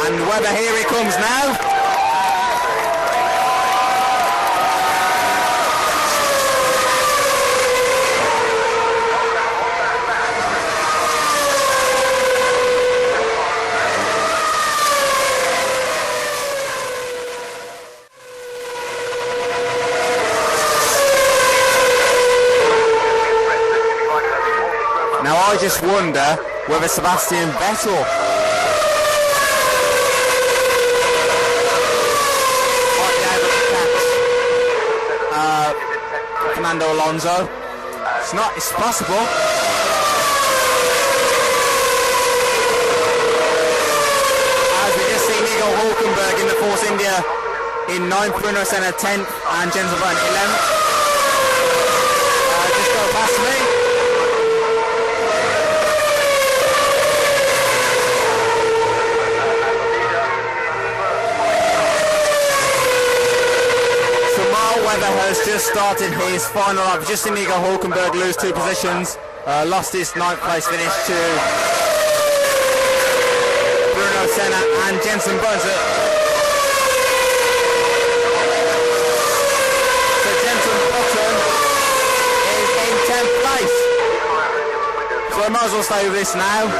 And Webber, here he comes now. Now I just wonder whether Sebastian Vettel might be able to catch Fernando Alonso. It's possible. Force India in 9th, Bruno Senna 10th, and Jensen Button 11th. Just go past me. So Mark Webber has just started his final lap. Just seen Nico Hulkenberg lose 2 positions. Lost his 9th place finish to Bruno Senna and Jensen Button. So Jensen Button is in 10th place. So I might as well stay with this now.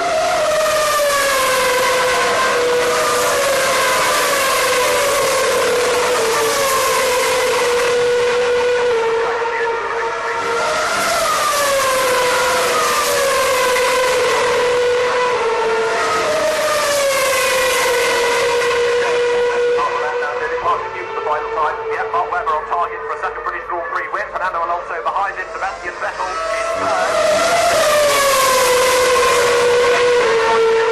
Mark Webber on target for a second British Grand Prix win. Fernando Alonso behind him. Sebastian Vettel in third.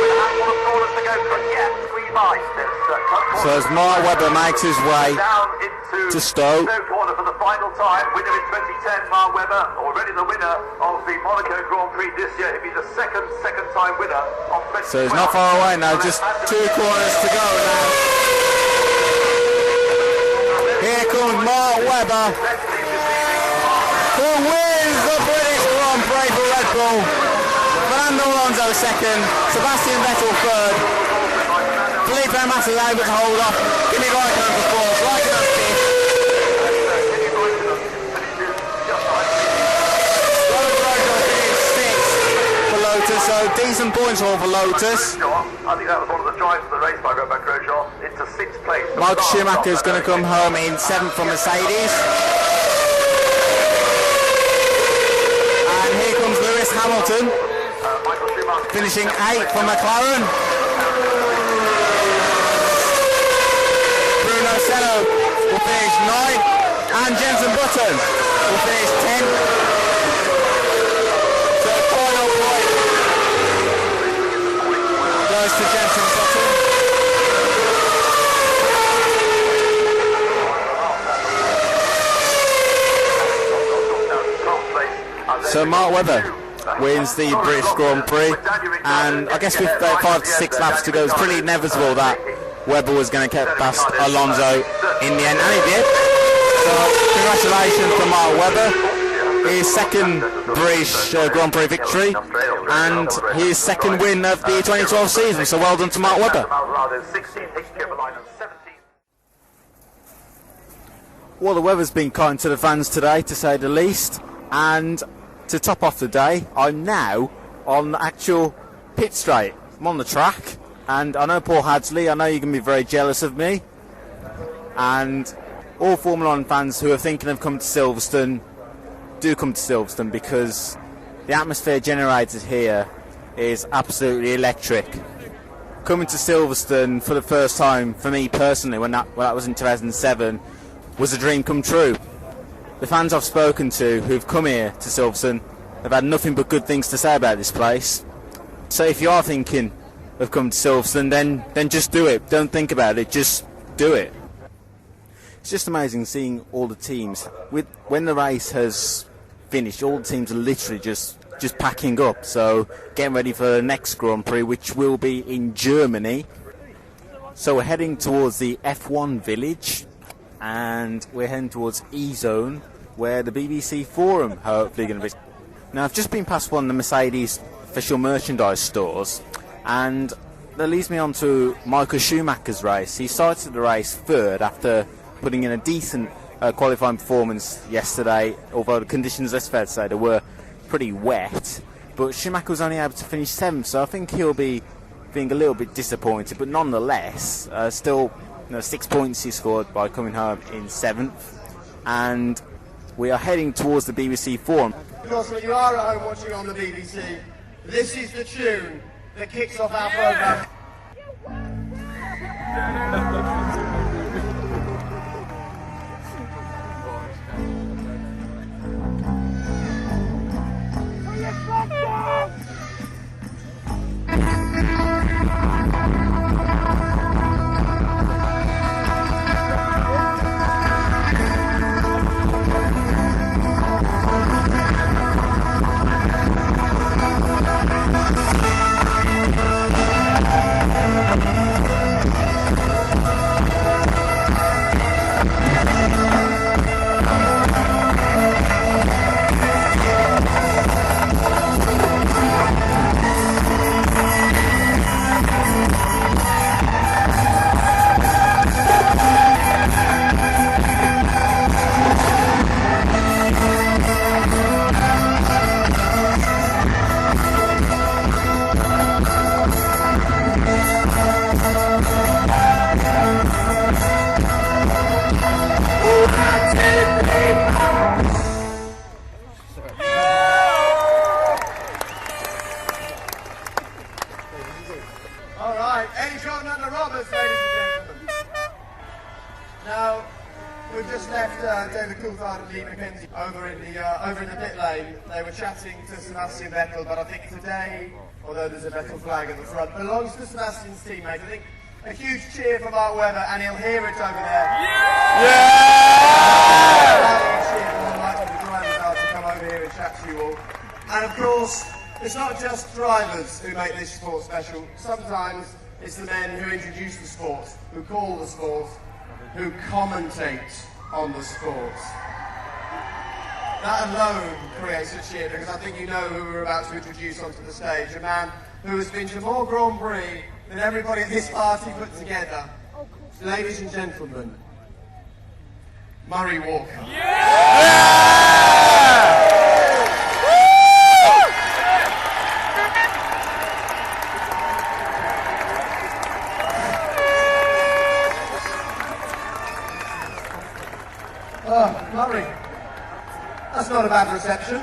With a handful of corners to go through. Yeah, squeeze by. So as Mark Webber makes his way down into to Stowe. Corner for the final time. Winner in 2010, Mark Webber. Already the winner of the Monaco Grand Prix this year. He'll be the second time winner of 2012. So he's not far away now. Just 2 corners to go now. Here comes Mark Webber, who wins the British Grand Prix for Red Bull. Fernando Alonso second, Sebastian Vettel third. Felipe Massa is able to hold off. Kimi Raikkonen for fourth, Raikkonen fifth. Robert Grosjean finished sixth for Lotus, so decent points haul for Lotus. I think that was one of the drives of the race by Robert Grosjean into 6th place. Michael Schumacher is going to come home in 7th from Mercedes. And here comes Lewis Hamilton, finishing 8th from McLaren. Bruno Senna will finish 9th, and Jensen Button will finish 10th. So the final point goes to Jensen Button. So Mark Webber wins the British Grand Prix, and I guess with 5 to 6 laps to go, it's pretty inevitable that Webber was going to get past Alonso in the end, and he did. So congratulations to Mark Webber, his second British Grand Prix victory, and his second win of the 2012 season. So well done to Mark Webber. Well, the weather's been kind to the fans today, to say the least, and to top off the day, I'm now on the actual pit straight. I'm on the track, and I know Paul Hadsley, I know you're going to be very jealous of me, and all Formula 1 fans who are thinking of coming to Silverstone, do come to Silverstone, because the atmosphere generated here is absolutely electric. Coming to Silverstone for the first time, for me personally, when that was in 2007, was a dream come true. The fans I've spoken to who've come here to Silverstone have had nothing but good things to say about this place. So if you are thinking of coming to Silverstone, then just do it. Don't think about it, just do it. It's just amazing seeing all the teams. When the race has finished, all the teams are literally just packing up. So getting ready for the next Grand Prix, which will be in Germany. So we're heading towards the F1 village, and we're heading towards E-Zone, where the BBC Forum are hopefully going to be. Now, I've just been past one of the Mercedes official merchandise stores, and that leads me on to Michael Schumacher's race. He started the race third after putting in a decent qualifying performance yesterday, although the conditions, let's fair to say, they were pretty wet. But Schumacher was only able to finish 7th, so I think he'll be being a little bit disappointed, but nonetheless, still 6 points he scored by coming home in 7th. And we are heading towards the BBC Forum. Because when you are at home watching on the BBC, this is the tune that kicks off our programme. All right, Eddie Jordan and the Roberts, ladies and gentlemen. Now, we've just left David Coulthard and Lee McKenzie over in the pit lane. They were chatting to Sebastian Vettel, but I think today, although there's a Vettel flag at the front, belongs to Sebastian's teammate. I think a huge cheer for Mark Webber, and he'll hear it over there. To come over here and chat to you all. And of course, it's not just drivers who make this sport special. Sometimes it's the men who introduce the sport, who call the sport, who commentate on the sport. That alone creates a cheer, because I think you know who we're about to introduce onto the stage. A man who has been to more Grand Prix than everybody at this party put together. Ladies and gentlemen, Murray Walker. Oh, Murray, that's not a bad reception.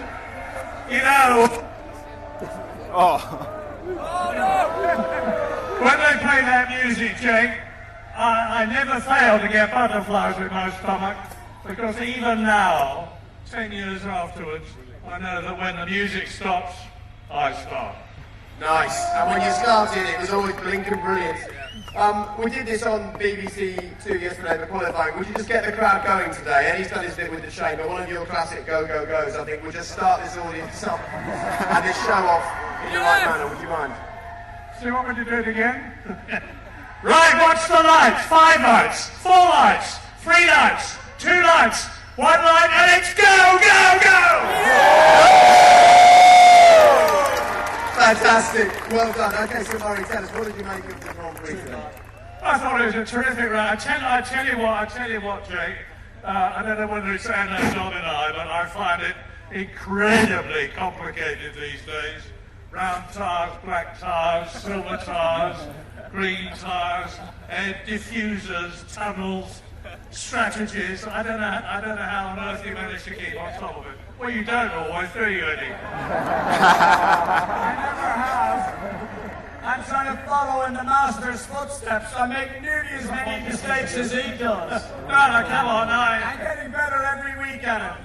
You know, when they play that music, Jake, I never fail to get butterflies in my stomach, because even now, 10 years afterwards, I know that when the music stops, I stop. Nice. And when you started, it was always blinking brilliant. We did this on BBC 2 yesterday, the qualifying. Would you just get the crowd going today? Eddie's done his bit with the chain, but one of your classic go-go-goes, I think, we'll just start this audience up and this show off in the right manner. Would you mind? So you want me to do it again? Right, watch the lights. 5 lights, 4 lights, 3 lights, 2 lights, 1 light, and it's go, go, go! Fantastic. Well done. Okay, so Murray, tell us, what did you make of the Grand Prix today? I thought it was a terrific round. I tell you what, Jake. I don't know whether it's Anna, John and I, but I find it incredibly complicated these days. Round tyres, black tyres, silver tyres, green tyres, diffusers, tunnels, strategies. I don't know how on earth you manage to keep on top of it. Well, you don't always, do you, Eddie? I never have. I'm trying to follow in the master's footsteps. I make nearly as many mistakes as he does. No, come on, I'm getting better every week at it.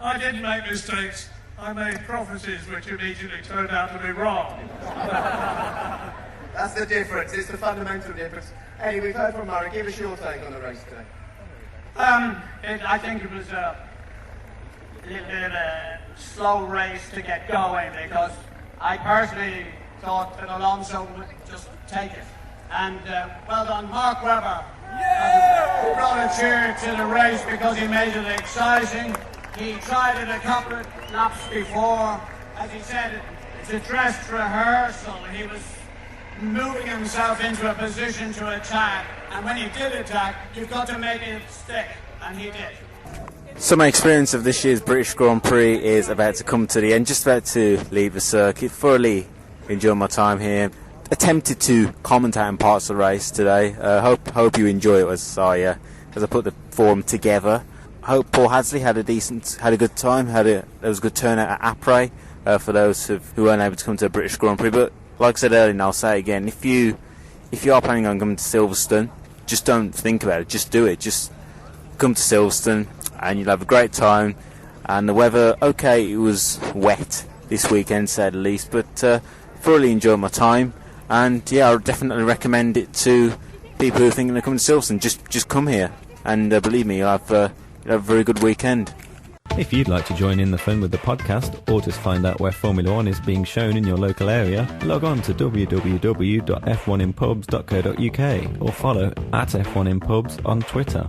I didn't make mistakes. I made prophecies which immediately turned out to be wrong. That's the difference. It's the fundamental difference. Eddie, we've heard from Murray. Give us your take on the race today. I think it was a little bit of a slow race to get going, because I personally thought that Alonso would just take it. And well done, Mark Webber. He brought a cheer to the race because he made it exciting. He tried it a couple of laps before. As he said, it's a dress rehearsal. He was moving himself into a position to attack. And when he did attack, you've got to make it stick. And he did. So my experience of this year's British Grand Prix is about to come to the end, just about to leave the circuit. Thoroughly enjoyed my time here. Attempted to commentate on parts of the race today. Hope you enjoy it as I put the forum together. I hope Paul Hadsley had a good time. There was a good turnout at Apres for those who weren't able to come to the British Grand Prix. But like I said earlier, and I'll say it again, if you are planning on coming to Silverstone, just don't think about it. Just do it. Just come to Silverstone, and you'll have a great time. And the weather, okay, it was wet this weekend, to say the least, but thoroughly enjoyed my time. And yeah, I would definitely recommend it to people who are thinking of coming to Silverstone. Just come here, and believe me, you'll have a very good weekend. If you'd like to join in the fun with the podcast, or just find out where Formula 1 is being shown in your local area, log on to www.f1inpubs.co.uk or follow @F1inPubs on Twitter.